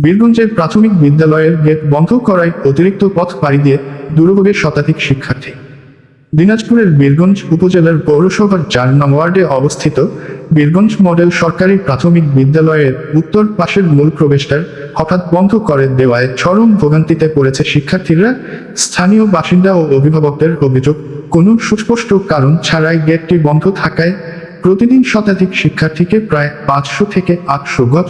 বীরগঞ্জের প্রাথমিক বিদ্যালয়ের গেট বন্ধ করায় অতিরিক্ত পথ পাড়ি দিয়ে দুর্ভোগের শতাধিক শিক্ষার্থী। দিনাজপুরের বীরগঞ্জ উপজেলার পৌরসভার ৪ নং ওয়ার্ডে অবস্থিত বীরগঞ্জ মডেল সরকারি প্রাথমিক বিদ্যালয়ের উত্তর পাশের মূল প্রবেশদ্বার হঠাৎ বন্ধ করে দেওয়ায় চরম ভোগান্তিতে পড়েছে শিক্ষার্থীরা। স্থানীয় বাসিন্দা ও অভিভাবকদের অভিযোগ, কোনো সুস্পষ্ট কারণ ছাড়াই গেটটি বন্ধ থাকায় প্রতিদিন শতাধিক শিক্ষার্থীকে প্রায় ৫০০ থেকে ৮০০ গজ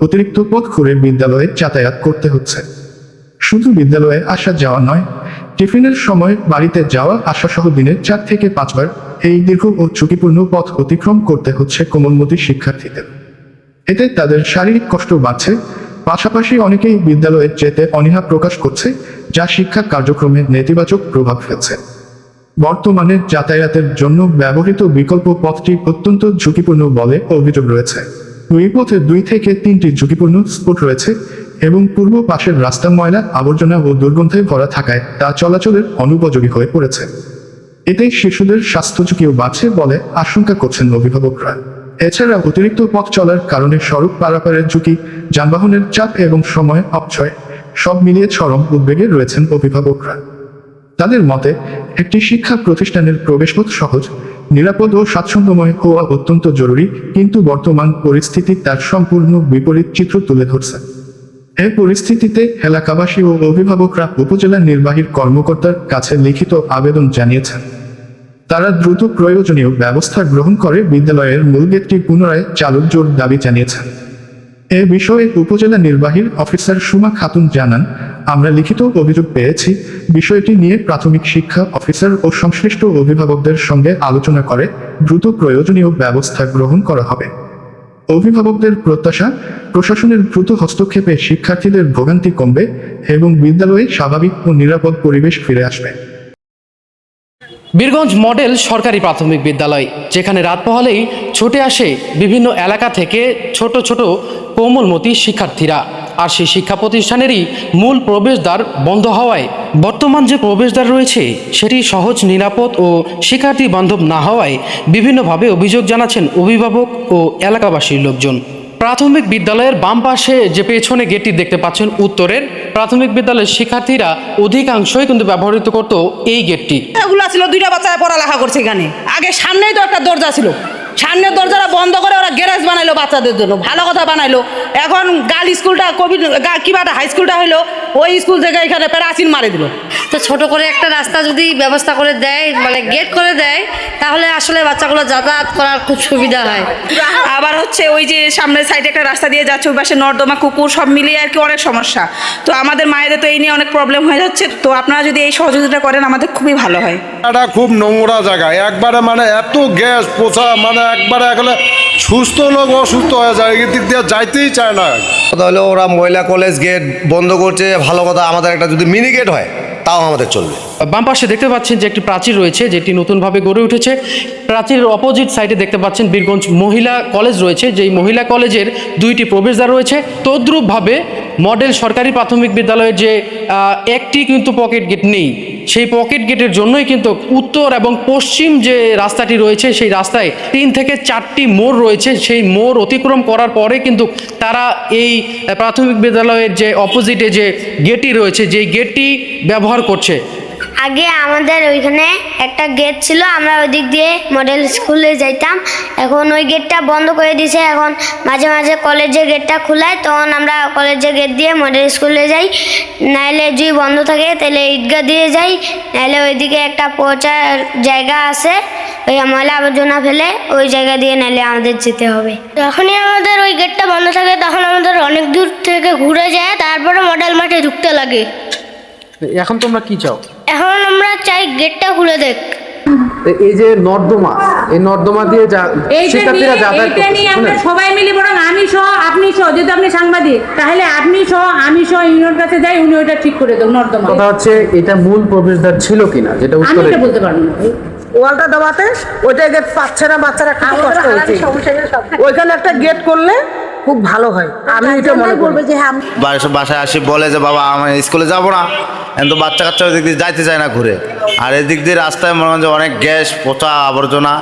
অতিরিক্ত পথ ঘুরে বিদ্যালয়ে যাতায়াত করতে হচ্ছে। শুধু বিদ্যালয়ে আসা যাওয়া নয়, টিফিনের সময় বাড়িতে যাওয়া আসা সহ দিনে ৪ থেকে ৫ বার এই দীর্ঘ ও ঝুঁকিপূর্ণ পথ অতিক্রম করতে হচ্ছে কোমলমতি শিক্ষার্থীদের। এতে তাদের শারীরিক কষ্ট বাড়ছে, পাশাপাশি অনেকেই বিদ্যালয়ে যেতে অনীহা প্রকাশ করছে, যা শিক্ষা কার্যক্রমে নেতিবাচক প্রভাব ফেলছে। বর্তমানে যাতায়াতের জন্য ব্যবহৃত বিকল্প পথটি অত্যন্ত ঝুঁকিপূর্ণ বলে অভিযোগ রয়েছে। দুই পথে ২ থেকে ৩টি ঝুঁকিপূর্ণ স্পট রয়েছে এবং পূর্ব পাশের রাস্তা ময়লা আবর্জনা ও দুর্গন্ধে ভরা থাকায় তা চলাচলের অনুপযোগী হয়ে পড়েছে। এতে শিশুদের স্বাস্থ্য ঝুঁকিও বাড়ছে বলে আশঙ্কা করছেন অভিভাবকরা। এছাড়া অতিরিক্ত পথ চলার কারণে সড়ক পারাপারের ঝুঁকি, যানবাহনের চাপ এবং সময় অপচয় সব মিলিয়ে চরম উদ্বেগে রয়েছেন অভিভাবকরা। তাদের মতে, একটি শিক্ষা প্রতিষ্ঠানের প্রবেশপথ সহজ, নিরাপদ ও স্বাচ্ছন্দ্যময় হওয়া অত্যন্ত জরুরি, কিন্তু বর্তমান পরিস্থিতি তার সম্পূর্ণ বিপরীত চিত্র তুলে ধরছে। এই পরিস্থিতিতে এলাকাবাসী ও অভিভাবকরা উপজেলা নির্বাহী কর্মকর্তার কাছে লিখিত আবেদন জানিয়েছেন। তারা দ্রুত প্রয়োজনীয় ব্যবস্থা গ্রহণ করে বিদ্যালয়ের মূল গেটটি পুনরায় চালুর জোর দাবি জানিয়েছেন। এ বিষয়ে উপজেলা নির্বাহীর অফিসার সুমা খাতুন জানান, আমরা লিখিত অভিযোগ পেয়েছি, বিষয়টি নিয়ে প্রাথমিক শিক্ষা অফিসার ও সংশ্লিষ্ট অভিভাবকদের সঙ্গে আলোচনা করে দ্রুত প্রয়োজনীয় ব্যবস্থা গ্রহণ করা হবে। অভিভাবকদের প্রত্যাশা, প্রশাসনের দ্রুত হস্তক্ষেপে শিক্ষার্থীদের ভোগান্তি কমবে এবং বিদ্যালয়ে স্বাভাবিক ও নিরাপদ পরিবেশ ফিরে আসবে। বীরগঞ্জ মডেল সরকারি প্রাথমিক বিদ্যালয়, যেখানে রাত পোহালেই ছুটে আসে বিভিন্ন এলাকা থেকে ছোট ছোট কোমলমতি শিক্ষার্থীরা। আর সেই শিক্ষা প্রতিষ্ঠানেরই মূল প্রবেশদ্বার বন্ধ হওয়ায় বর্তমান যে প্রবেশদ্বার রয়েছে সেটি সহজ, নিরাপদ ও শিক্ষার্থী বান্ধব না হওয়ায় বিভিন্নভাবে অভিযোগ জানাচ্ছেন অভিভাবক ও এলাকাবাসীর লোকজন। প্রাথমিক বিদ্যালয়ের বাম পাশে যে পেছনে গেটটি দেখতে পাচ্ছেন উত্তরের প্রাথমিক বিদ্যালয়ের শিক্ষার্থীরা অধিকাংশই কিন্তু ব্যবহৃত করত এই গেটটি। ওগুলা ছিল 2টা বাচ্চা পড়ালেখা করছে এখানে। আগে সামনেই তো একটা দরজা ছিল, সামনের দরজাটা বন্ধ করে ওরা গ্যারেজ বানাইলো বাচ্চাদের জন্য, ভালো কথা বানাইলো। এখন গার্ল স্কুলটা কিবা হাই স্কুলটা হইলো, ওই স্কুল থেকে এখানে প্রাচীন মারি দিল। তো ছোট করে একটা রাস্তা যদি ব্যবস্থা করে দেয়, মানে গেট করে দেয়, তাহলে আসলে বাচ্চাগুলো যাতায়াত করার খুব সুবিধা হয়। আবার হচ্ছে ওই যে সামনের সাইডে একটা রাস্তা দিয়ে যাচ্ছে, ওই পাশে নর্দমা, কুকুর সব মিলিয়ে আর কি অনেক সমস্যা। তো আমাদের মায়েদের তো এই নিয়ে অনেক প্রবলেম হয়ে যাচ্ছে। তো আপনারা যদি এই সহযোগিতা করেন আমাদের খুবই ভালো হয়। এটা খুব নোংরা জায়গা, একবারে মানে এত গ্যাস পোছা, মানে একবারে এখন সুস্থ লোক অসুস্থ হয়ে যায়, এদিক দিয়ে যাইতেই চায় না। কথা হলো ওরা মহিলা কলেজ গেট বন্ধ করছে, ভালো কথা, আমাদের একটা যদি মিনি গেট হয় তাও আমাদের চলবে। বাম পাশে দেখতে পাচ্ছেন যে একটি প্রাচীর রয়েছে, যেটি নতুনভাবে গড়ে উঠেছে। প্রাচীরের অপোজিট সাইডে দেখতে পাচ্ছেন বীরগঞ্জ মহিলা কলেজ রয়েছে, যেই মহিলা কলেজের 2টি প্রবেশদ্বার রয়েছে। তদ্রূপভাবে মডেল সরকারি প্রাথমিক বিদ্যালয়ের যে একটি কিন্তু পকেট গেট নেই, সেই পকেট গেটের জন্যই কিন্তু উত্তর এবং পশ্চিম যে রাস্তাটি রয়েছে সেই রাস্তায় 3 থেকে 4টি মোড় রয়েছে। সেই মোড় অতিক্রম করার পরে কিন্তু তারা এই প্রাথমিক বিদ্যালয়ের যে অপোজিটে যে গেটটি রয়েছে, যেই গেটটি ব্যবহার করছে। আগে আমাদের ওইখানে একটা গেট ছিল, আমরা ওই দিক দিয়ে মডেল স্কুলে যাইতাম। এখন ওই গেটটা বন্ধ করে দিয়েছে। এখন মাঝে মাঝে কলেজের গেটটা খোলায়, তখন আমরা কলেজের গেট দিয়ে মডেল স্কুলে যাই। নাইলে যদি বন্ধ থাকে তাহলে ঈদগাহ দিয়ে যাই, নাইলে ওইদিকে একটা পচার জায়গা আছে, ওই ময়লা আবর্জনা ফেলে ওই জায়গা দিয়ে নাইলে আমাদের যেতে হবে। যখনই আমাদের ওই গেটটা বন্ধ থাকে তখন আমাদের অনেক দূর থেকে ঘুরে যায়, তারপরে মডেল মাঠে ঢুকতে লাগে। এখন তোমরা কি চাও? এখন আমরা চাই গেটটা খুলে দেখ। এই যে নর্দমা, এই নর্দমা দিয়ে শিক্ষার্থীরা যাতায়াত করতে, আমরা সবাই মিলে বরং আমি সহ আপনি সহ, যদি আপনি সাংবাদিক তাহলে আপনি সহ আমি সহ ইউনিয়ন কাছে যাই, উনি ওইটা ঠিক করে দেন। নর্দমা কথা হচ্ছে এটা মূল প্রবেশদ্বার ছিল কিনা, যেটা আমি এটা বলতে পারবো না। ওয়ালটা দেওয়াতে ওইটা গেট পাচ্ছে না, বাচ্চারা খুব কষ্ট হচ্ছে। ওইখানে একটা গেট করলে খুব ভালো হয়, আমি এটা মনে করবো যে হ্যাঁ। বাসায় আসি বলে যে বাবা আমি স্কুলে যাবো না, কিন্তু বাচ্চা কাচ্চা ওই দিক দিয়ে যাইতে চায় না ঘুরে। আর এদিক দিয়ে রাস্তায় মনে হয় যে অনেক গ্যাস, পচা আবর্জনা।